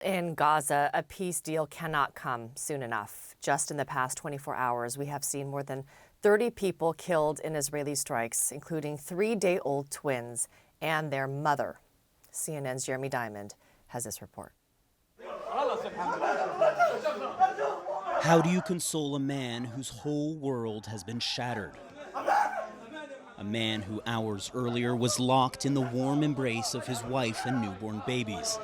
In Gaza, a peace deal cannot come soon enough. Just in the past 24 hours, we have seen more than 30 people killed in Israeli strikes, including 3-day-old twins and their mother. CNN's Jeremy Diamond has this report. How do you console a man whose whole world has been shattered? A man who hours earlier was locked in the warm embrace of his wife and newborn babies,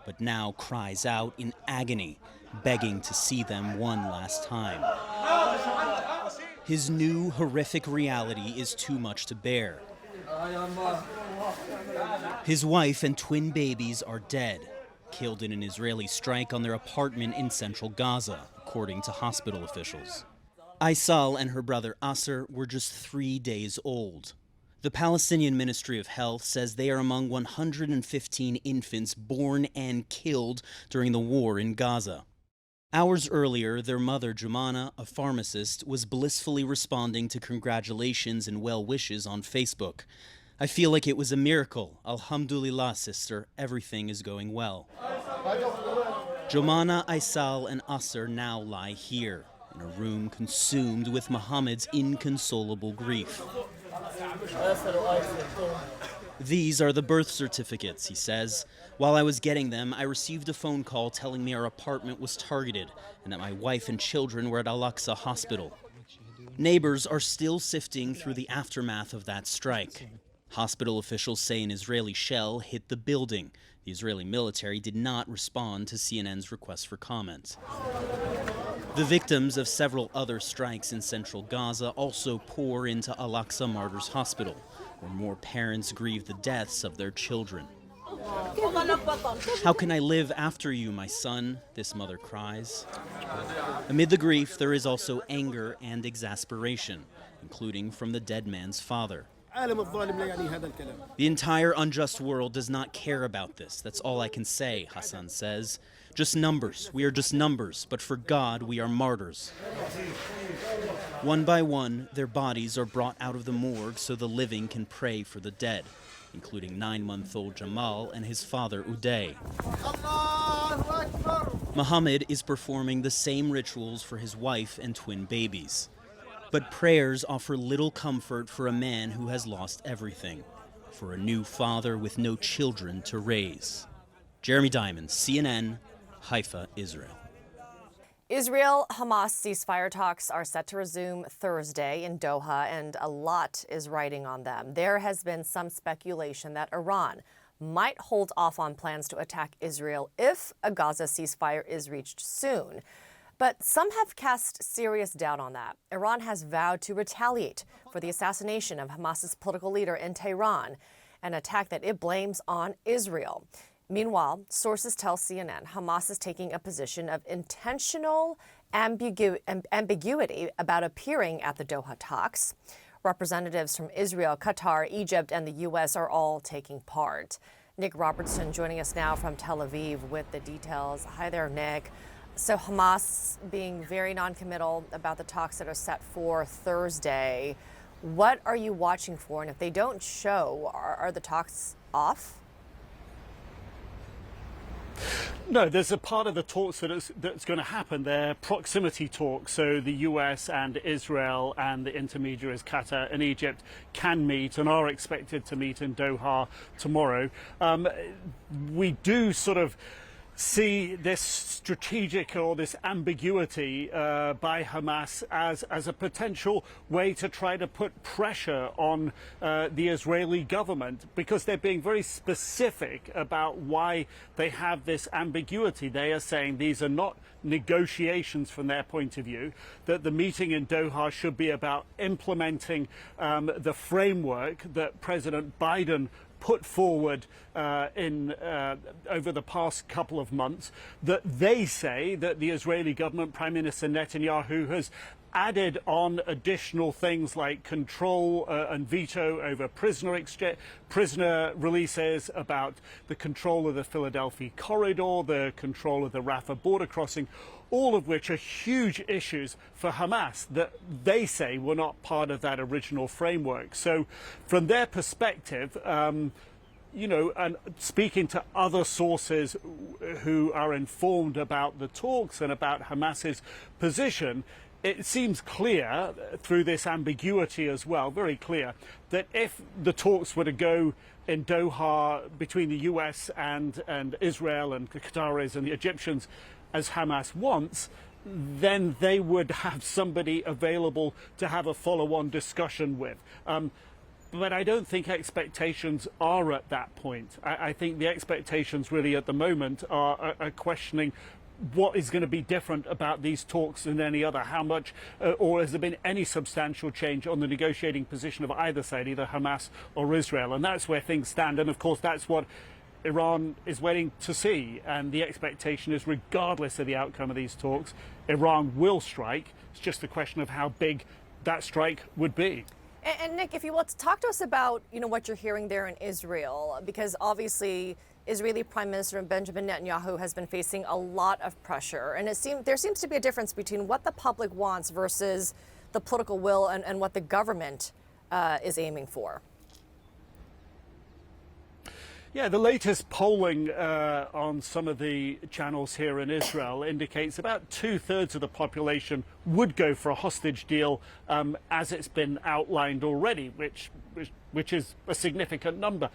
but now cries out in agony, begging to see them one last time. His new horrific reality is too much to bear. His wife and twin babies are dead, killed in an Israeli strike on their apartment in central Gaza, according to hospital officials. Aysal and her brother Asser were just 3 days old. The Palestinian Ministry of Health says they are among 115 infants born and killed during the war in Gaza. Hours earlier, their mother, Jumana, a pharmacist, was blissfully responding to congratulations and well wishes on Facebook. I feel like it was a miracle. Alhamdulillah, sister, everything is going well. Jumana, Aysal, and Asser now lie here, in a room consumed with Mohammed's inconsolable grief. These are the birth certificates, he says. While I was getting them, I received a phone call telling me our apartment was targeted and that my wife and children were at Al-Aqsa Hospital. Neighbors are still sifting through the aftermath of that strike. Hospital officials say an Israeli shell hit the building. The Israeli military did not respond to CNN's request for comment. The victims of several other strikes in central Gaza also pour into Al-Aqsa Martyrs Hospital, where more parents grieve the deaths of their children. How can I live after you, my son? This mother cries. Amid the grief, there is also anger and exasperation, including from the dead man's father. The entire unjust world does not care about this. That's all I can say, Hassan says. Just numbers. We are just numbers, but for God, we are martyrs. One by one, their bodies are brought out of the morgue so the living can pray for the dead, including 9-month-old Jamal and his father, Uday. Mohammed is performing the same rituals for his wife and twin babies. But prayers offer little comfort for a man who has lost everything, for a new father with no children to raise. Jeremy Diamond, CNN, Haifa, Israel. Israel-Hamas ceasefire talks are set to resume Thursday in Doha, and a lot is riding on them. There has been some speculation that Iran might hold off on plans to attack Israel if a Gaza ceasefire is reached soon. But some have cast serious doubt on that. Iran has vowed to retaliate for the assassination of Hamas's political leader in Tehran, an attack that it blames on Israel. Meanwhile, sources tell CNN Hamas is taking a position of intentional ambiguity about appearing at the Doha talks. Representatives from Israel, Qatar, Egypt, and the U.S. are all taking part. Nick Robertson joining us now from Tel Aviv with the details. Hi there, Nick. So Hamas being very non-committal about the talks that are set for Thursday. What are you watching for? And if they don't show, are the talks off? No, there's a part of the talks that's going to happen. They're proximity talks, so the US and Israel and the intermediaries, Qatar and Egypt, can meet and are expected to meet in Doha tomorrow. We do sort of see this strategic or this ambiguity by Hamas as a potential way to try to put pressure on the Israeli government, because they're being very specific about why they have this ambiguity. They are saying these are not negotiations from their point of view, that the meeting in Doha should be about implementing the framework that President Biden put forward over the past couple of months, that they say that the Israeli government, Prime Minister Netanyahu, has added on additional things like control and veto over prisoner releases, about the control of the Philadelphia corridor, the control of the Rafah border crossing, all of which are huge issues for Hamas that they say were not part of that original framework. So from their perspective, and speaking to other sources who are informed about the talks and about Hamas's position, it seems clear through this ambiguity as well, very clear, that if the talks were to go in Doha between the US and Israel and the Qataris and the Egyptians, as Hamas wants, then they would have somebody available to have a follow-on discussion with. But I don't think expectations are at that point. I think the expectations really at the moment are questioning what is going to be different about these talks than any other. How much, or has there been any substantial change on the negotiating position of either side, either Hamas or Israel? And that's where things stand. And of course, that's what Iran is waiting to see. And the expectation is, regardless of the outcome of these talks, Iran will strike. It's just a question of how big that strike would be. And Nick, if you will, talk to us about what you're hearing there in Israel, because obviously Israeli Prime Minister Benjamin Netanyahu has been facing a lot of pressure, and there seems to be a difference between what the public wants versus the political will and what the government is aiming for. Yeah, the latest polling on some of the channels here in Israel indicates about 2/3 of the population would go for a hostage deal, as it's been outlined already, which is a significant number.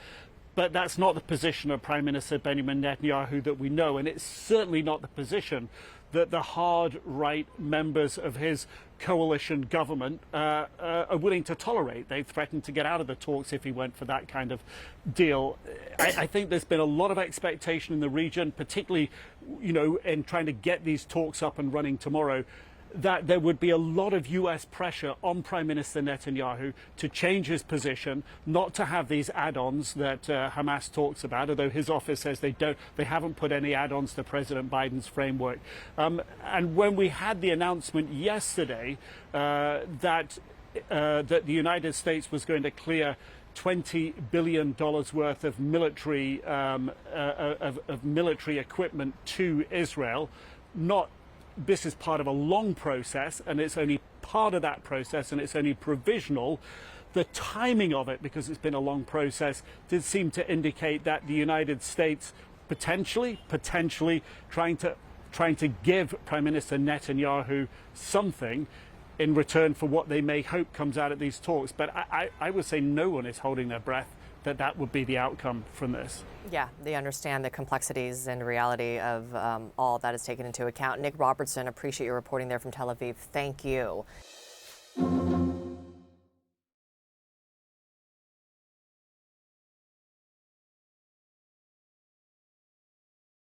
But that's not the position of Prime Minister Benjamin Netanyahu that we know, and it's certainly not the position that the hard right members of his coalition government are willing to tolerate. They threatened to get out of the talks if he went for that kind of deal. I think there's been a lot of expectation in the region, particularly, in trying to get these talks up and running tomorrow, that there would be a lot of US pressure on Prime Minister Netanyahu to change his position, not to have these add-ons that Hamas talks about, although his office says they haven't put any add-ons to President Biden's framework. And when we had the announcement yesterday that the United States was going to clear $20 billion worth of military military equipment to Israel, this is part of a long process, and it's only part of that process, and it's only provisional. The timing of it, because it's been a long process, did seem to indicate that the United States potentially trying to give Prime Minister Netanyahu something in return for what they may hope comes out of these talks. But I would say no one is holding their breath that would be the outcome from this. Yeah, they understand the complexities and reality of all that is taken into account. Nick Robertson, appreciate your reporting there from Tel Aviv. Thank you.